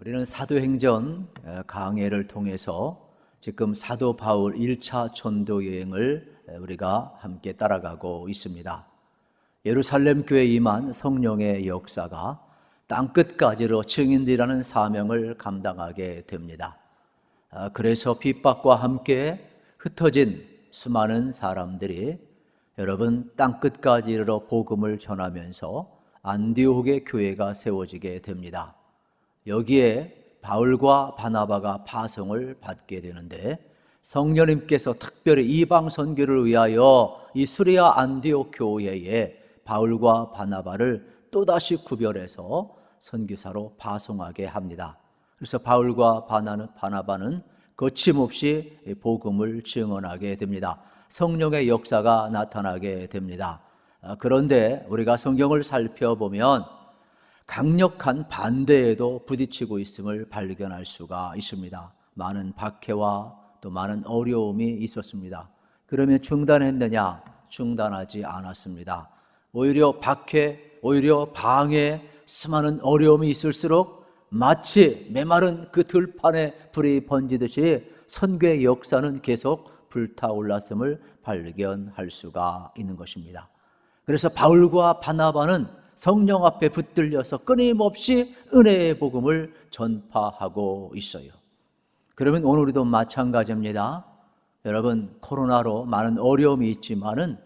우리는 사도행전 강해를 통해서 지금 사도 바울 1차 전도 여행을 우리가 함께 따라가고 있습니다. 예루살렘 교회에 임한 성령의 역사가 땅끝까지로 증인들이라는 사명을 감당하게 됩니다. 그래서 핍박과 함께 흩어진 수많은 사람들이 여러분 땅끝까지로 복음을 전하면서 안디옥의 교회가 세워지게 됩니다. 여기에 바울과 바나바가 파송을 받게 되는데 성령님께서 특별히 이방 선교를 위하여 이 수리아 안디옥 교회에 바울과 바나바를 또다시 구별해서 선교사로 파송하게 합니다. 그래서 바울과 바나바는 거침없이 복음을 증언하게 됩니다. 성령의 역사가 나타나게 됩니다. 그런데 우리가 성경을 살펴보면 강력한 반대에도 부딪히고 있음을 발견할 수가 있습니다. 많은 박해와 또 많은 어려움이 있었습니다. 그러면 중단했느냐? 중단하지 않았습니다. 오히려 박해, 오히려 방해, 수많은 어려움이 있을수록 마치 메마른 그 들판에 불이 번지듯이 선교의 역사는 계속 불타올랐음을 발견할 수가 있는 것입니다. 그래서 바울과 바나바는 성령 앞에 붙들려서 끊임없이 은혜의 복음을 전파하고 있어요. 그러면 오늘 우리도 마찬가지입니다. 여러분, 코로나로 많은 어려움이 있지만은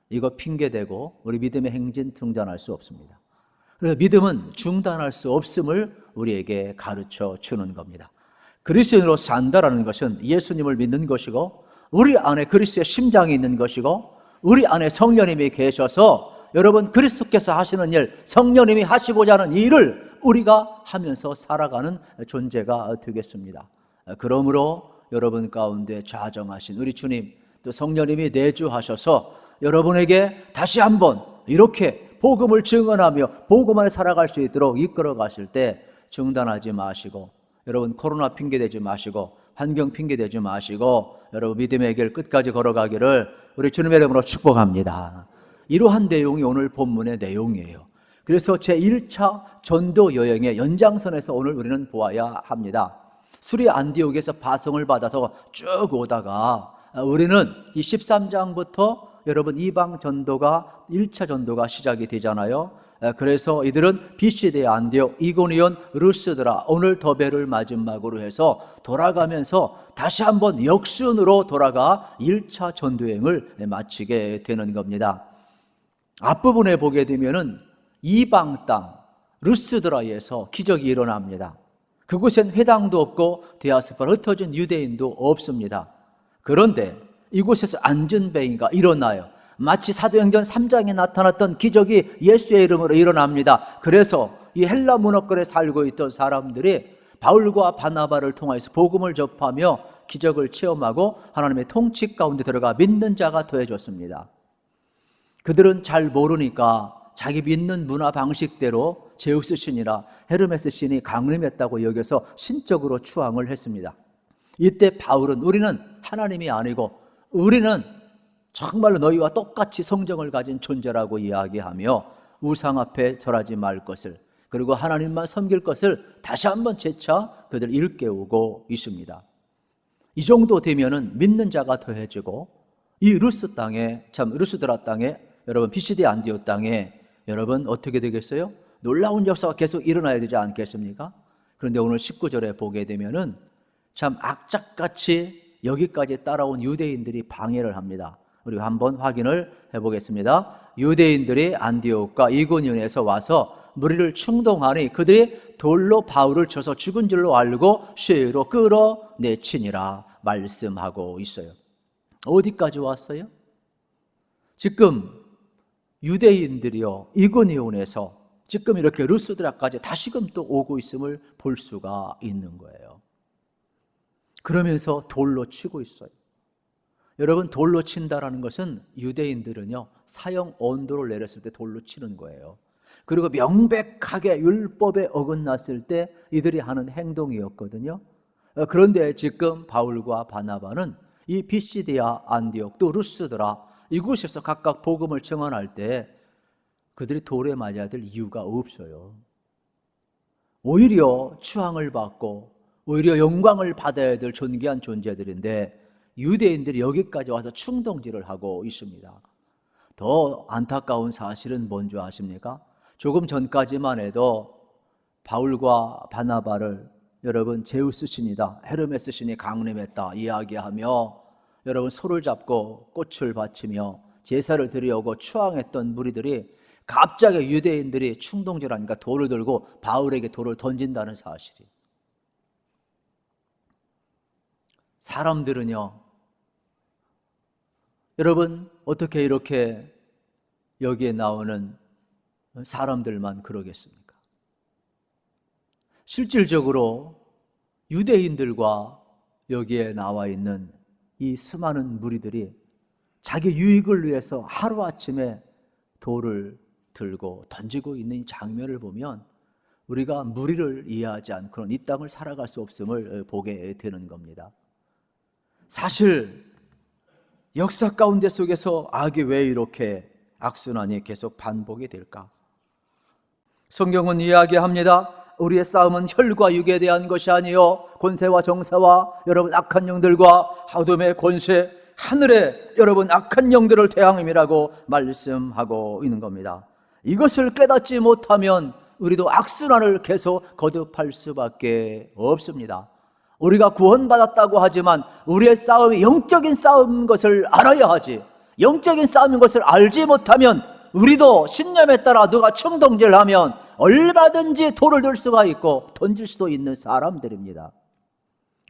이거 핑계대고 우리 믿음의 행진 중단할 수 없습니다. 그래서 믿음은 중단할 수 없음을 우리에게 가르쳐 주는 겁니다. 그리스도인으로 산다라는 것은 예수님을 믿는 것이고 우리 안에 그리스도의 심장이 있는 것이고 우리 안에 성령님이 계셔서 여러분 그리스도께서 하시는 일, 성령님이 하시고자 하는 일을 우리가 하면서 살아가는 존재가 되겠습니다. 그러므로 여러분 가운데 좌정하신 우리 주님 또 성령님이 내주하셔서 여러분에게 다시 한번 이렇게 복음을 증언하며 복음 안에 살아갈 수 있도록 이끌어 가실 때 중단하지 마시고 여러분 코로나 핑계대지 마시고 환경 핑계대지 마시고 여러분 믿음의 길 끝까지 걸어가기를 우리 주님의 이름으로 축복합니다. 이러한 내용이 오늘 본문의 내용이에요. 그래서 제1차 전도 여행의 연장선에서 오늘 우리는 보아야 합니다. 수리 안디옥에서 파송을 받아서 쭉 오다가 우리는 이 13장부터 여러분 이방 전도가 1차 전도가 시작이 되잖아요. 그래서 이들은 비시대 안디옥, 이고니온, 루스드라, 오늘 더베를 마지막으로 해서 돌아가면서 다시 한번 역순으로 돌아가 1차 전도여행을 마치게 되는 겁니다. 앞부분에 보게 되면은 이방 땅 루스드라에서 기적이 일어납니다. 그곳엔 회당도 없고 디아스포라 흩어진 유대인도 없습니다. 그런데 이곳에서 안전뱅이가 일어나요. 마치 사도행전 3장에 나타났던 기적이 예수의 이름으로 일어납니다. 그래서 이 헬라 문화권에 살고 있던 사람들이 바울과 바나바를 통해서 복음을 접하며 기적을 체험하고 하나님의 통치 가운데 들어가 믿는 자가 더해졌습니다. 그들은 잘 모르니까 자기 믿는 문화 방식대로 제우스 신이라 헤르메스 신이 강림했다고 여겨서 신적으로 추앙을 했습니다. 이때 바울은 우리는 하나님이 아니고 우리는 정말로 너희와 똑같이 성정을 가진 존재라고 이야기하며 우상 앞에 절하지 말 것을 그리고 하나님만 섬길 것을 다시 한번 재차 그들 일깨우고 있습니다. 이 정도 되면은 믿는 자가 더해지고 이 루스 땅에 참 루스드라 땅에 여러분 비시디 안디옥 땅에 여러분 어떻게 되겠어요? 놀라운 역사가 계속 일어나야 되지 않겠습니까? 그런데 오늘 19절에 보게 되면은 참 악착같이 여기까지 따라온 유대인들이 방해를 합니다. 우리 한번 확인을 해보겠습니다. 유대인들이 안디옥과 이고니온에서 와서 무리를 충동하니 그들이 돌로 바울을 쳐서 죽은 줄로 알고 쇠로 끌어내치니라 말씀하고 있어요. 어디까지 왔어요? 지금 유대인들이요 이고니온에서 지금 이렇게 루스드라까지 다시금 또 오고 있음을 볼 수가 있는 거예요. 그러면서 돌로 치고 있어요. 여러분 돌로 친다라는 것은 유대인들은요 사형 언도를 내렸을 때 돌로 치는 거예요. 그리고 명백하게 율법에 어긋났을 때 이들이 하는 행동이었거든요. 그런데 지금 바울과 바나바는 이 비시디아 안디옥 또 루스드라 이곳에서 각각 복음을 증언할 때 그들이 돌에 맞아야 될 이유가 없어요. 오히려 추앙을 받고 오히려 영광을 받아야 될 존귀한 존재들인데 유대인들이 여기까지 와서 충동질을 하고 있습니다. 더 안타까운 사실은 뭔지 아십니까? 조금 전까지만 해도 바울과 바나바를 여러분 제우스 신이다, 헤르메스 신이 강림했다 이야기하며 여러분 손을 잡고 꽃을 바치며 제사를 드리려고 추앙했던 무리들이 갑자기 유대인들이 충동질하니까 돌을 들고 바울에게 돌을 던진다는 사실이. 사람들은요, 여러분 어떻게 이렇게 여기에 나오는 사람들만 그러겠습니까? 실질적으로 유대인들과 여기에 나와 있는 이 수많은 무리들이 자기 유익을 위해서 하루아침에 돌을 들고 던지고 있는 이 장면을 보면 우리가 무리를 이해하지 않고는 이 땅을 살아갈 수 없음을 보게 되는 겁니다. 사실 역사 가운데 속에서 악이 왜 이렇게 악순환이 계속 반복이 될까? 성경은 이야기합니다. 우리의 싸움은 혈과 육에 대한 것이 아니요 권세와 정사와 여러분 악한 영들과 어둠의 권세, 하늘의 여러분 악한 영들을 대항임이라고 말씀하고 있는 겁니다. 이것을 깨닫지 못하면 우리도 악순환을 계속 거듭할 수밖에 없습니다. 우리가 구원받았다고 하지만 우리의 싸움이 영적인 싸움인 것을 알아야 하지, 영적인 싸움인 것을 알지 못하면 우리도 신념에 따라 누가 충동질을 하면 얼마든지 돌을 들 수가 있고 던질 수도 있는 사람들입니다.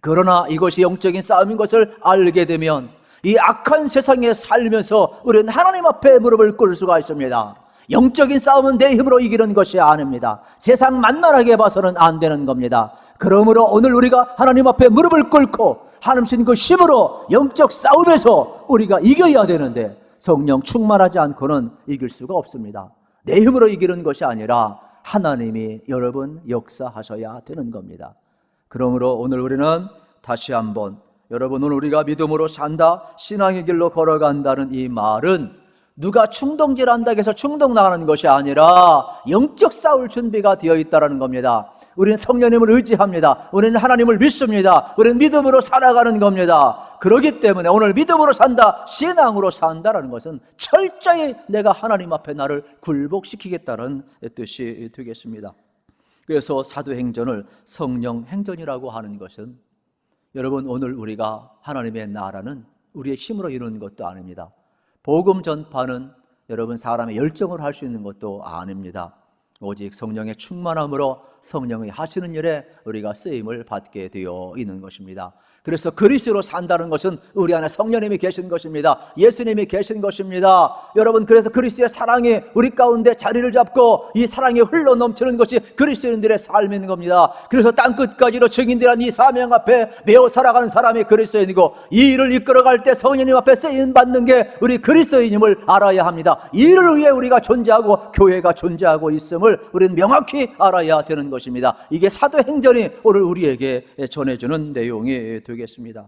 그러나 이것이 영적인 싸움인 것을 알게 되면 이 악한 세상에 살면서 우리는 하나님 앞에 무릎을 꿇을 수가 있습니다. 영적인 싸움은 내 힘으로 이기는 것이 아닙니다. 세상 만만하게 봐서는 안 되는 겁니다. 그러므로 오늘 우리가 하나님 앞에 무릎을 꿇고 하나님 신 그 힘으로 영적 싸움에서 우리가 이겨야 되는데 성령 충만하지 않고는 이길 수가 없습니다. 내 힘으로 이기는 것이 아니라 하나님이 여러분 역사하셔야 되는 겁니다. 그러므로 오늘 우리는 다시 한번 여러분, 오늘 우리가 믿음으로 산다, 신앙의 길로 걸어간다는 이 말은 누가 충동질한다고 해서 충동 나가는 것이 아니라 영적 싸울 준비가 되어 있다는 겁니다. 우리는 성령님을 의지합니다. 우리는 하나님을 믿습니다. 우리는 믿음으로 살아가는 겁니다. 그렇기 때문에 오늘 믿음으로 산다, 신앙으로 산다라는 것은 철저히 내가 하나님 앞에 나를 굴복시키겠다는 뜻이 되겠습니다. 그래서 사도행전을 성령 행전이라고 하는 것은 여러분, 오늘 우리가 하나님의 나라는 우리의 힘으로 이루는 것도 아닙니다. 복음 전파는 여러분 사람의 열정으로 할 수 있는 것도 아닙니다. 오직 성령의 충만함으로 성령이 하시는 일에 우리가 쓰임을 받게 되어 있는 것입니다. 그래서 그리스도로 산다는 것은 우리 안에 성령님이 계신 것입니다. 예수님이 계신 것입니다. 여러분, 그래서 그리스도의 사랑이 우리 가운데 자리를 잡고 이 사랑이 흘러 넘치는 것이 그리스도인들의 삶인 겁니다. 그래서 땅끝까지로 증인들한 이 사명 앞에 매어 살아가는 사람이 그리스도인이고, 이 일을 이끌어갈 때 성령님 앞에 쓰임 받는 게 우리 그리스도인임을 알아야 합니다. 이 일을 위해 우리가 존재하고 교회가 존재하고 있음을 우리는 명확히 알아야 되는 것입니다. 이게 사도행전이 오늘 우리에게 전해주는 내용이 되겠습니다.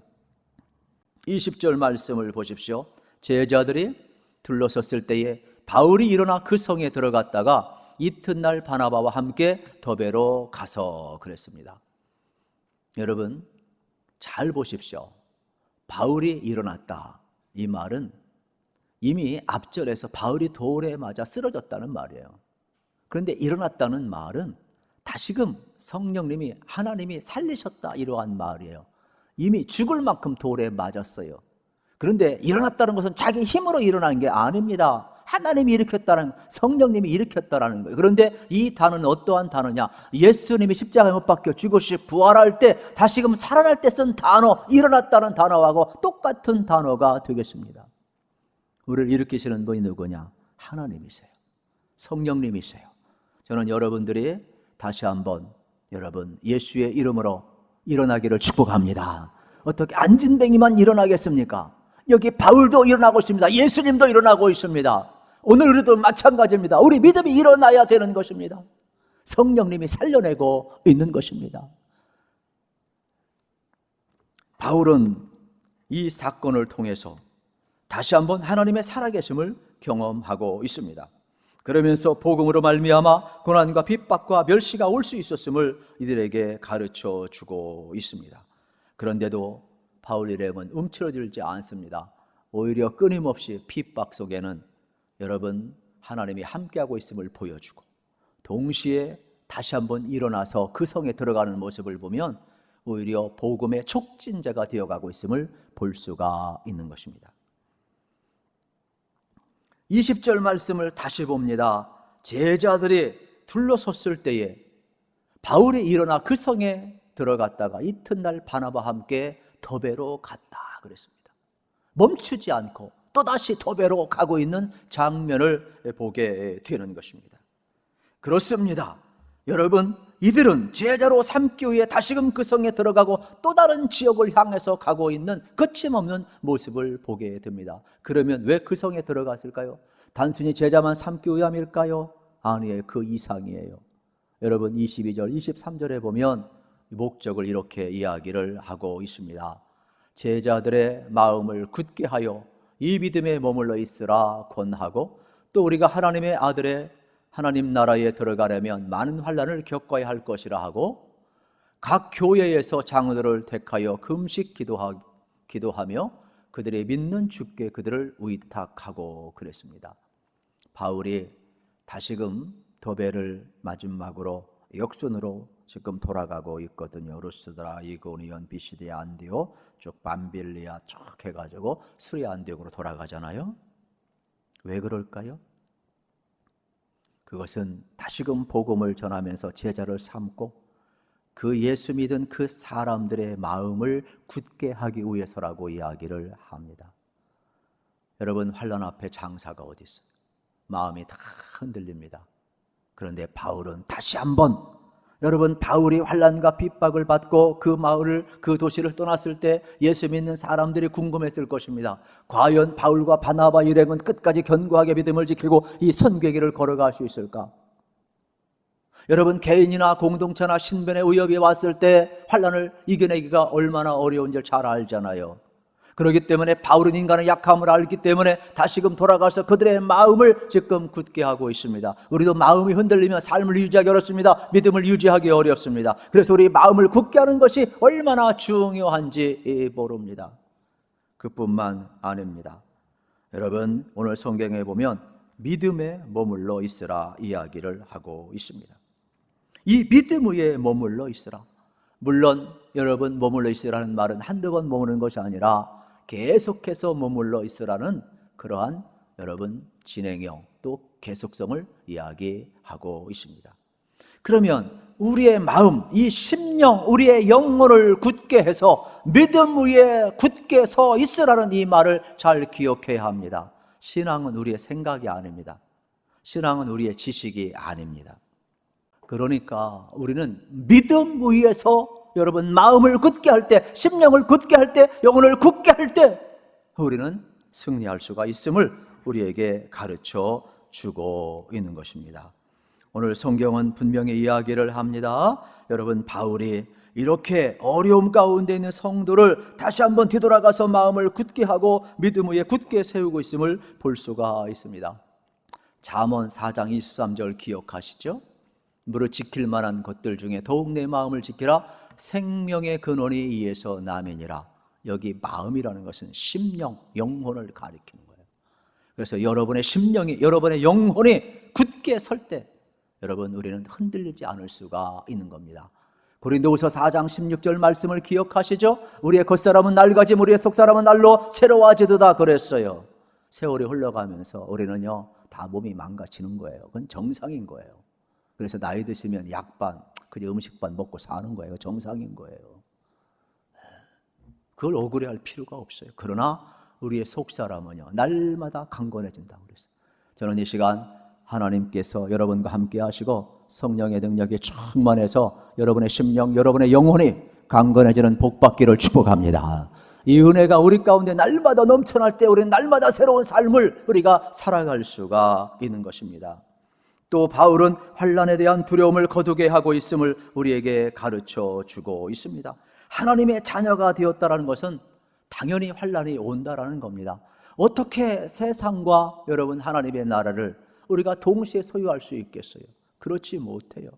20절 말씀을 보십시오. 제자들이 둘러섰을 때에 바울이 일어나 그 성에 들어갔다가 이튿날 바나바와 함께 더베로 가서 그랬습니다. 여러분 잘 보십시오. 바울이 일어났다, 이 말은 이미 앞절에서 바울이 돌에 맞아 쓰러졌다는 말이에요. 그런데 일어났다는 말은 다시금 성령님이, 하나님이 살리셨다, 이러한 말이에요. 이미 죽을 만큼 돌에 맞았어요. 그런데 일어났다는 것은 자기 힘으로 일어난 게 아닙니다. 하나님이 일으켰다는, 성령님이 일으켰다라는 거예요. 그런데 이 단어는 어떠한 단어냐? 예수님이 십자가에 못 박혀 죽으시 부활할 때 다시금 살아날 때 쓴 단어, 일어났다는 단어하고 똑같은 단어가 되겠습니다. 우리를 일으키시는 분이 누구냐? 하나님이세요. 성령님이세요. 저는 여러분들이 다시 한번 여러분 예수의 이름으로 일어나기를 축복합니다. 어떻게 안진뱅이만 일어나겠습니까? 여기 바울도 일어나고 있습니다. 예수님도 일어나고 있습니다. 오늘 우리도 마찬가지입니다. 우리 믿음이 일어나야 되는 것입니다. 성령님이 살려내고 있는 것입니다. 바울은 이 사건을 통해서 다시 한번 하나님의 살아계심을 경험하고 있습니다. 그러면서 복음으로 말미암아 고난과 핍박과 멸시가 올 수 있었음을 이들에게 가르쳐 주고 있습니다. 그런데도 바울 일행은 움츠러들지 않습니다. 오히려 끊임없이 핍박 속에는 여러분 하나님이 함께하고 있음을 보여주고, 동시에 다시 한번 일어나서 그 성에 들어가는 모습을 보면 오히려 복음의 촉진자가 되어가고 있음을 볼 수가 있는 것입니다. 20절 말씀을 다시 봅니다. 제자들이 둘러섰을 때에 바울이 일어나 그 성에 들어갔다가 이튿날 바나바와 함께 더베로 갔다 그랬습니다. 멈추지 않고 또다시 더베로 가고 있는 장면을 보게 되는 것입니다. 그렇습니다. 여러분, 이들은 제자로 삼기 위해 다시금 그 성에 들어가고 또 다른 지역을 향해서 가고 있는 거침없는 모습을 보게 됩니다. 그러면 왜 그 성에 들어갔을까요? 단순히 제자만 삼기 위함일까요? 아니에요. 그 이상이에요. 여러분 22절, 23절에 보면 목적을 이렇게 이야기를 하고 있습니다. 제자들의 마음을 굳게 하여 이 믿음에 머물러 있으라 권하고, 또 우리가 하나님의 아들의 하나님 나라에 들어가려면 많은 환난을 겪어야 할 것이라 하고, 각 교회에서 장로들을 택하여 금식 기도하며 그들이 믿는 주께 그들을 의탁하고 그랬습니다. 바울이 다시금 더베를 마지막으로 역순으로 지금 돌아가고 있거든요. 루스드라, 이고니온, 비시디아, 안디오 쭉 밤빌리아 쭉 해가지고 수리아 안디옥으로 돌아가잖아요. 왜 그럴까요? 그것은 다시금 복음을 전하면서 제자를 삼고 그 예수 믿은 그 사람들의 마음을 굳게 하기 위해서라고 이야기를 합니다. 여러분, 환난 앞에 장사가 어디 있어요? 마음이 다 흔들립니다. 그런데 바울은 다시 한번, 여러분, 바울이 환난과 핍박을 받고 그 마을을, 그 도시를 떠났을 때 예수 믿는 사람들이 궁금했을 것입니다. 과연 바울과 바나바 일행은 끝까지 견고하게 믿음을 지키고 이 선교의 길을 걸어갈 수 있을까? 여러분, 개인이나 공동체나 신변의 위협이 왔을 때 환난을 이겨내기가 얼마나 어려운지 잘 알잖아요. 그렇기 때문에 바울은 인간의 약함을 알기 때문에 다시금 돌아가서 그들의 마음을 지금 굳게 하고 있습니다. 우리도 마음이 흔들리면 삶을 유지하기 어렵습니다. 믿음을 유지하기 어렵습니다. 그래서 우리 마음을 굳게 하는 것이 얼마나 중요한지 모릅니다. 그뿐만 아닙니다. 여러분, 오늘 성경에 보면 믿음에 머물러 있으라 이야기를 하고 있습니다. 이 믿음 위에 머물러 있으라. 물론 여러분, 머물러 있으라는 말은 한두 번 머무는 것이 아니라 계속해서 머물러 있으라는 그러한 여러분 진행형 또 계속성을 이야기하고 있습니다. 그러면 우리의 마음, 이 심령, 우리의 영혼을 굳게 해서 믿음 위에 굳게 서 있으라는 이 말을 잘 기억해야 합니다. 신앙은 우리의 생각이 아닙니다. 신앙은 우리의 지식이 아닙니다. 그러니까 우리는 믿음 위에서 여러분 마음을 굳게 할 때, 심령을 굳게 할 때, 영혼을 굳게 할 때 우리는 승리할 수가 있음을 우리에게 가르쳐 주고 있는 것입니다. 오늘 성경은 분명히 이야기를 합니다. 여러분, 바울이 이렇게 어려움 가운데 있는 성도를 다시 한번 뒤돌아가서 마음을 굳게 하고 믿음 위에 굳게 세우고 있음을 볼 수가 있습니다. 잠언 4장 23절 기억하시죠? 무릇 지킬 만한 것들 중에 더욱 내 마음을 지키라. 생명의 근원이 이에서 나면이라. 여기 마음이라는 것은 심령, 영혼을 가리키는 거예요. 그래서 여러분의 심령이, 여러분의 영혼이 굳게 설 때 여러분, 우리는 흔들리지 않을 수가 있는 겁니다. 고린도후서 4장 16절 말씀을 기억하시죠? 우리의 겉사람은 낡아짐 우리의 속사람은 날로 새로워지도다 그랬어요. 세월이 흘러가면서 우리는요 다 몸이 망가지는 거예요. 그건 정상인 거예요. 그래서 나이 드시면 약반, 그냥 음식반 먹고 사는 거예요. 정상인 거예요. 그걸 억울해할 필요가 없어요. 그러나 우리의 속사람은요 날마다 강건해진다고 그랬어요. 저는 이 시간 하나님께서 여러분과 함께 하시고 성령의 능력이 충만해서 여러분의 심령, 여러분의 영혼이 강건해지는 복 받기를 축복합니다. 이 은혜가 우리 가운데 날마다 넘쳐날 때 우리는 날마다 새로운 삶을 우리가 살아갈 수가 있는 것입니다. 또 바울은 환난에 대한 두려움을 거두게 하고 있음을 우리에게 가르쳐 주고 있습니다. 하나님의 자녀가 되었다는 것은 당연히 환난이 온다라는 겁니다. 어떻게 세상과 여러분 하나님의 나라를 우리가 동시에 소유할 수 있겠어요? 그렇지 못해요.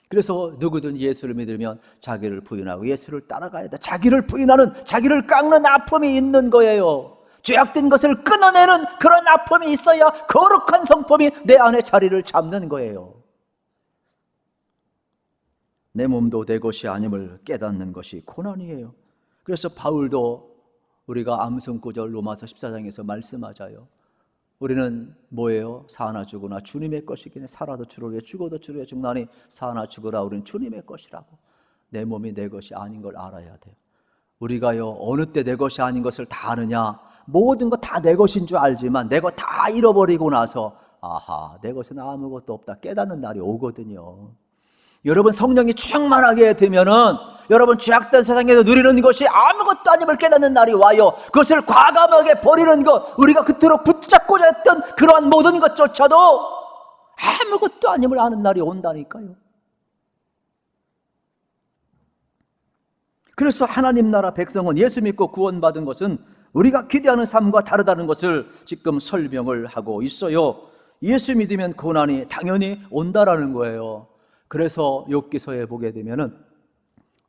그래서 누구든 예수를 믿으면 자기를 부인하고 예수를 따라가야 돼. 자기를 부인하는, 자기를 깎는 아픔이 있는 거예요. 죄악된 것을 끊어내는 그런 아픔이 있어야 거룩한 성품이 내 안에 자리를 잡는 거예요. 내 몸도 내 것이 아님을 깨닫는 것이 고난이에요. 그래서 바울도 우리가 암송구절 로마서 14장에서 말씀하자요. 우리는 뭐예요? 사나 죽으나 주님의 것이기에 살아도 주를 위해 죽어도 주를 위해 죽나니 사나 죽으라 우리는 주님의 것이라고. 내 몸이 내 것이 아닌 걸 알아야 돼요. 우리가요 어느 때 내 것이 아닌 것을 다 아느냐? 모든 거 다 내 것인 줄 알지만 내 것 다 잃어버리고 나서 아하 내 것은 아무것도 없다 깨닫는 날이 오거든요. 여러분 성령이 충만하게 되면은 여러분 죄악된 세상에서 누리는 것이 아무것도 아님을 깨닫는 날이 와요. 그것을 과감하게 버리는 것, 우리가 그토록 붙잡고자 했던 그러한 모든 것조차도 아무것도 아님을 아는 날이 온다니까요. 그래서 하나님 나라 백성은 예수 믿고 구원받은 것은 우리가 기대하는 삶과 다르다는 것을 지금 설명을 하고 있어요. 예수 믿으면 고난이 당연히 온다라는 거예요. 그래서 욥기서에 보게 되면은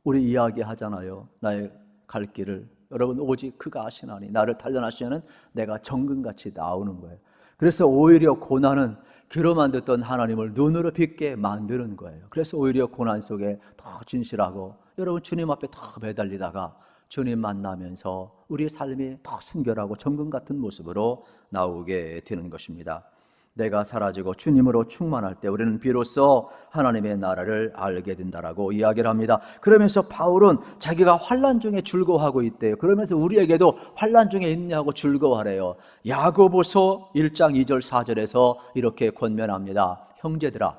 우리 이야기하잖아요. 나의 갈 길을 여러분 오직 그가 아시나니 나를 단련하시는 내가 정금같이 나오는 거예요. 그래서 오히려 고난은 귀로만 듣던 하나님을 눈으로 뵙게 만드는 거예요. 그래서 오히려 고난 속에 더 진실하고 여러분 주님 앞에 더 매달리다가 주님 만나면서 우리의 삶이 더 순결하고 정금 같은 모습으로 나오게 되는 것입니다. 내가 사라지고 주님으로 충만할 때 우리는 비로소 하나님의 나라를 알게 된다라고 이야기를 합니다. 그러면서 바울은 자기가 환난 중에 즐거워하고 있대요. 그러면서 우리에게도 환난 중에 인내하고 즐거워하래요. 야고보서 1장 2절 4절에서 이렇게 권면합니다. 형제들아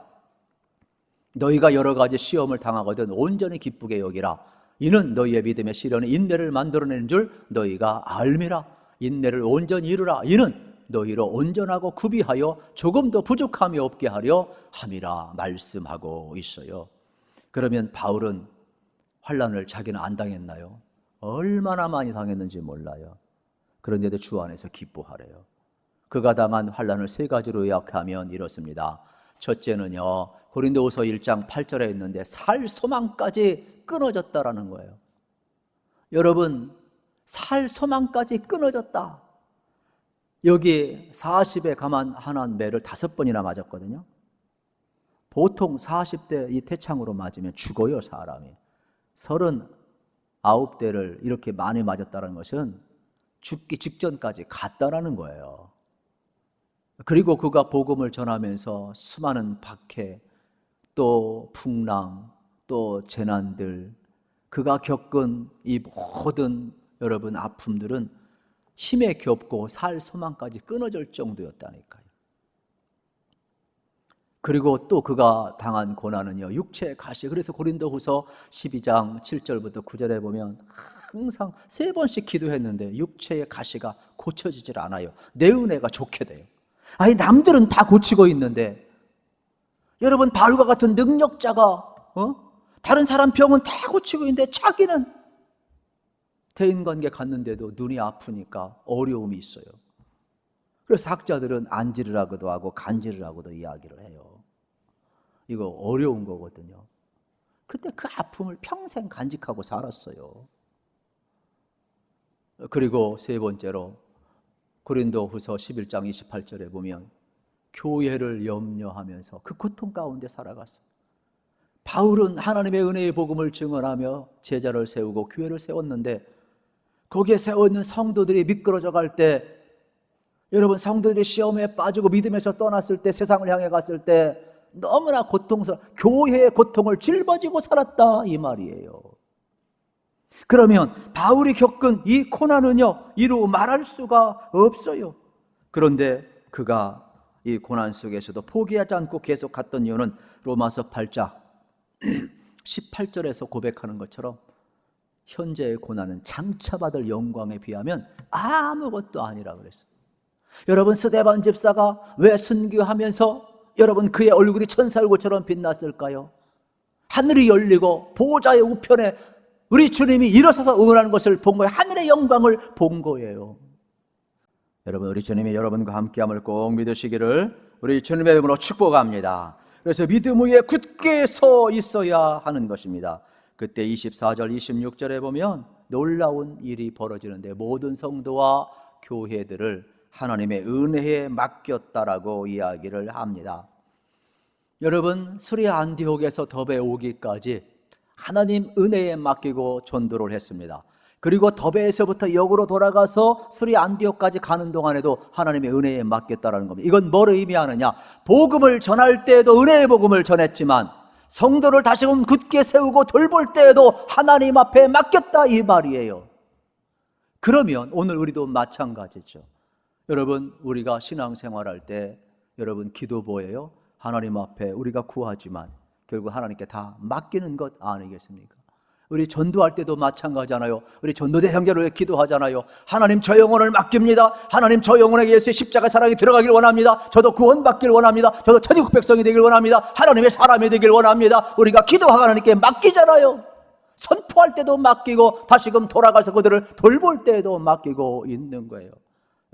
너희가 여러 가지 시험을 당하거든 온전히 기쁘게 여기라. 이는 너희의 믿음의 시련이 인내를 만들어내는 줄 너희가 알미라. 인내를 온전히 이루라. 이는 너희로 온전하고 구비하여 조금도 부족함이 없게 하려 함이라 말씀하고 있어요. 그러면 바울은 환난을 자기는 안 당했나요? 얼마나 많이 당했는지 몰라요. 그런데도 주 안에서 기뻐하래요. 그가 당한 환난을 세 가지로 요약하면 이렇습니다. 첫째는요 고린도후서 1장 8절에 있는데 살 소망까지 끊어졌다라는 거예요. 여러분 살 소망까지 끊어졌다. 여기 40에 가만 하나는 매를 5번이나 맞았거든요. 보통 40대 이 태창으로 맞으면 죽어요 사람이. 39대를 이렇게 많이 맞았다는 것은 죽기 직전까지 갔다라는 거예요. 그리고 그가 복음을 전하면서 수많은 박해, 또 풍랑, 또 재난들, 그가 겪은 이 모든 여러분 아픔들은 힘에 겹고 살 소망까지 끊어질 정도였다니까요. 그리고 또 그가 당한 고난은요 육체의 가시. 그래서 고린도후서 12장 7절부터 9절에 보면 항상 3번씩 기도했는데 육체의 가시가 고쳐지질 않아요. 내 은혜가 좋게 돼요. 아니 남들은 다 고치고 있는데 여러분 바울과 같은 능력자가 다른 사람 병은 다 고치고 있는데 자기는 대인관계 갔는데도 눈이 아프니까 어려움이 있어요. 그래서 학자들은 안지르라고도 하고 간지르라고도 이야기를 해요. 이거 어려운 거거든요. 근데 그 아픔을 평생 간직하고 살았어요. 그리고 세 번째로 고린도후서 11장 28절에 보면 교회를 염려하면서 그 고통 가운데 살아갔어요. 바울은 하나님의 은혜의 복음을 증언하며 제자를 세우고 교회를 세웠는데 거기에 세워있는 성도들이 미끄러져 갈 때 여러분 성도들이 시험에 빠지고 믿음에서 떠났을 때 세상을 향해 갔을 때 너무나 고통스러워 교회의 고통을 짊어지고 살았다 이 말이에요. 그러면 바울이 겪은 이 고난은요 이루 말할 수가 없어요. 그런데 그가 이 고난 속에서도 포기하지 않고 계속 갔던 이유는 로마서 8장 18절에서 고백하는 것처럼 현재의 고난은 장차받을 영광에 비하면 아무것도 아니라 그랬어요. 여러분 스데반 집사가 왜 순교하면서 여러분 그의 얼굴이 천사얼굴처럼 빛났을까요? 하늘이 열리고 보호자의 우편에 우리 주님이 일어서서 응원하는 것을 본 거예요. 하늘의 영광을 본 거예요. 여러분, 우리 주님이 여러분과 함께함을 꼭 믿으시기를 우리 주님의 이름으로 축복합니다. 그래서 믿음 위에 굳게 서 있어야 하는 것입니다. 그때 24절 26절에 보면 놀라운 일이 벌어지는데 모든 성도와 교회들을 하나님의 은혜에 맡겼다라고 이야기를 합니다. 여러분, 수리아 안디옥에서 더베 오기까지 하나님 은혜에 맡기고 전도를 했습니다. 그리고 더베에서부터 역으로 돌아가서 수리아 안디옥까지 가는 동안에도 하나님의 은혜에 맡겼다라는 겁니다. 이건 뭘 의미하느냐? 복음을 전할 때에도 은혜의 복음을 전했지만 성도를 다시금 굳게 세우고 돌볼 때에도 하나님 앞에 맡겼다 이 말이에요. 그러면 오늘 우리도 마찬가지죠. 여러분, 우리가 신앙생활할 때 여러분 기도 뭐예요? 하나님 앞에 우리가 구하지만 결국 하나님께 다 맡기는 것 아니겠습니까? 우리 전도할 때도 마찬가지잖아요. 우리 전도대 형제를 위해 기도하잖아요. 하나님, 저 영혼을 맡깁니다. 하나님, 저 영혼에게 예수의 십자가 사랑이 들어가길 원합니다. 저도 구원받길 원합니다. 저도 천국 백성이 되길 원합니다. 하나님의 사람이 되길 원합니다. 우리가 기도하고 하나님께 맡기잖아요. 선포할 때도 맡기고 다시금 돌아가서 그들을 돌볼 때에도 맡기고 있는 거예요.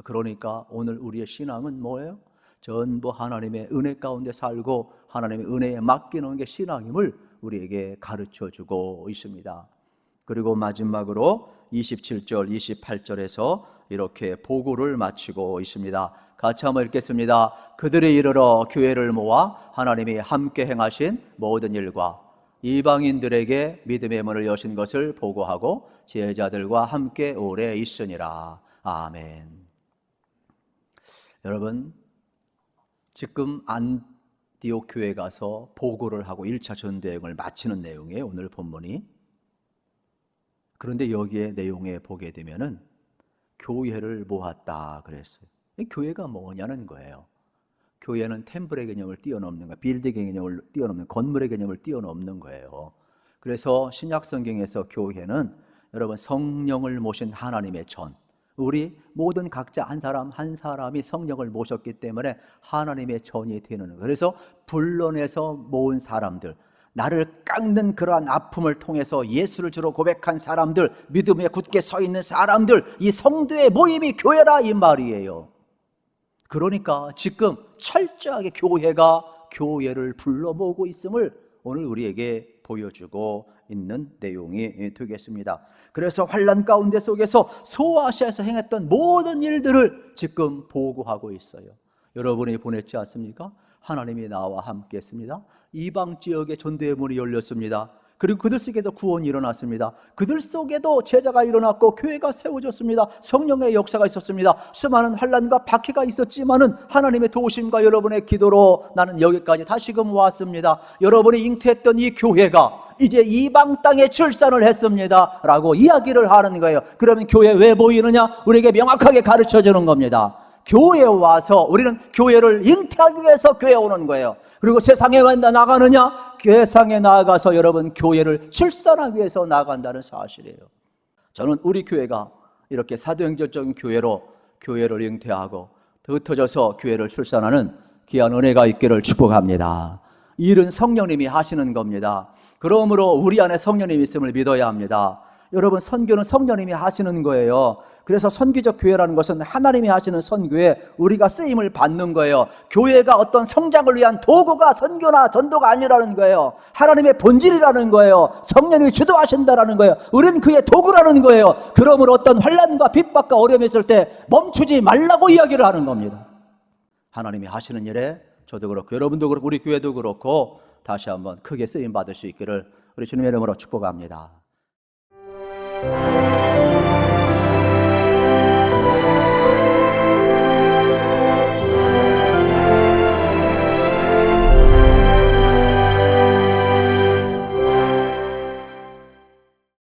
그러니까 오늘 우리의 신앙은 뭐예요? 전부 하나님의 은혜 가운데 살고 하나님의 은혜에 맡기는 게 신앙임을 우리에게 가르쳐주고 있습니다. 그리고 마지막으로 27절 28절에서 이렇게 보고를 마치고 있습니다. 같이 한번 읽겠습니다. 그들이 이르러 교회를 모아 하나님이 함께 행하신 모든 일과 이방인들에게 믿음의 문을 여신 것을 보고하고 제자들과 함께 오래 있으니라. 아멘. 여러분, 지금 안디옥 교회 가서 보고를 하고 1차 전도여행을 마치는 내용이에요, 오늘 본문이. 그런데 여기에 내용에 보게 되면은 교회를 모았다 그랬어요. 교회가 뭐냐는 거예요. 교회는 템플의 개념을 뛰어넘는 거예요. 빌딩의 개념을 뛰어넘는, 건물의 개념을 뛰어넘는 거예요. 그래서 신약 성경에서 교회는 여러분 성령을 모신 하나님의 전, 우리 모든 각자 한 사람 한 사람이 성령을 모셨기 때문에 하나님의 전이 되는 거예요. 그래서 불러내서 모은 사람들, 나를 깎는 그러한 아픔을 통해서 예수를 주로 고백한 사람들, 믿음에 굳게 서 있는 사람들, 이 성도의 모임이 교회라 이 말이에요. 그러니까 지금 철저하게 교회가 교회를 불러 모으고 있음을 오늘 우리에게 보여주고 있는 내용이 되겠습니다. 그래서 환난 가운데 속에서 소아시아에서 행했던 모든 일들을 지금 보고하고 있어요. 여러분이 보냈지 않습니까? 하나님이 나와 함께 했습니다. 이방 지역에 전도의 문이 열렸습니다. 그리고 그들 속에도 구원이 일어났습니다. 그들 속에도 제자가 일어났고 교회가 세워졌습니다. 성령의 역사가 있었습니다. 수많은 환난과 박해가 있었지만은 하나님의 도우심과 여러분의 기도로 나는 여기까지 다시금 왔습니다. 여러분이 잉태했던 이 교회가 이제 이방 땅에 출산을 했습니다 라고 이야기를 하는 거예요. 그러면 교회 왜 모이느냐? 우리에게 명확하게 가르쳐 주는 겁니다. 교회에 와서 우리는 교회를 잉태하기 위해서 교회에 오는 거예요. 그리고 세상에 왜 나가느냐? 세상에 나아가서 여러분 교회를 출산하기 위해서 나간다는 사실이에요. 저는 우리 교회가 이렇게 사도행전적인 교회로 교회를 잉태하고 흩어져서 교회를 출산하는 귀한 은혜가 있기를 축복합니다. 이 일은 성령님이 하시는 겁니다. 그러므로 우리 안에 성령님이 있음을 믿어야 합니다. 여러분, 선교는 성령님이 하시는 거예요. 그래서 선교적 교회라는 것은 하나님이 하시는 선교에 우리가 쓰임을 받는 거예요. 교회가 어떤 성장을 위한 도구가 선교나 전도가 아니라는 거예요. 하나님의 본질이라는 거예요. 성령님이 주도하신다라는 거예요. 우리는 그의 도구라는 거예요. 그러므로 어떤 환난과 핍박과 어려움이 있을 때 멈추지 말라고 이야기를 하는 겁니다. 하나님이 하시는 일에 저도 그렇고 여러분도 그렇고 우리 교회도 그렇고 다시 한번 크게 쓰임 받을 수 있기를 우리 주님의 이름으로 축복합니다.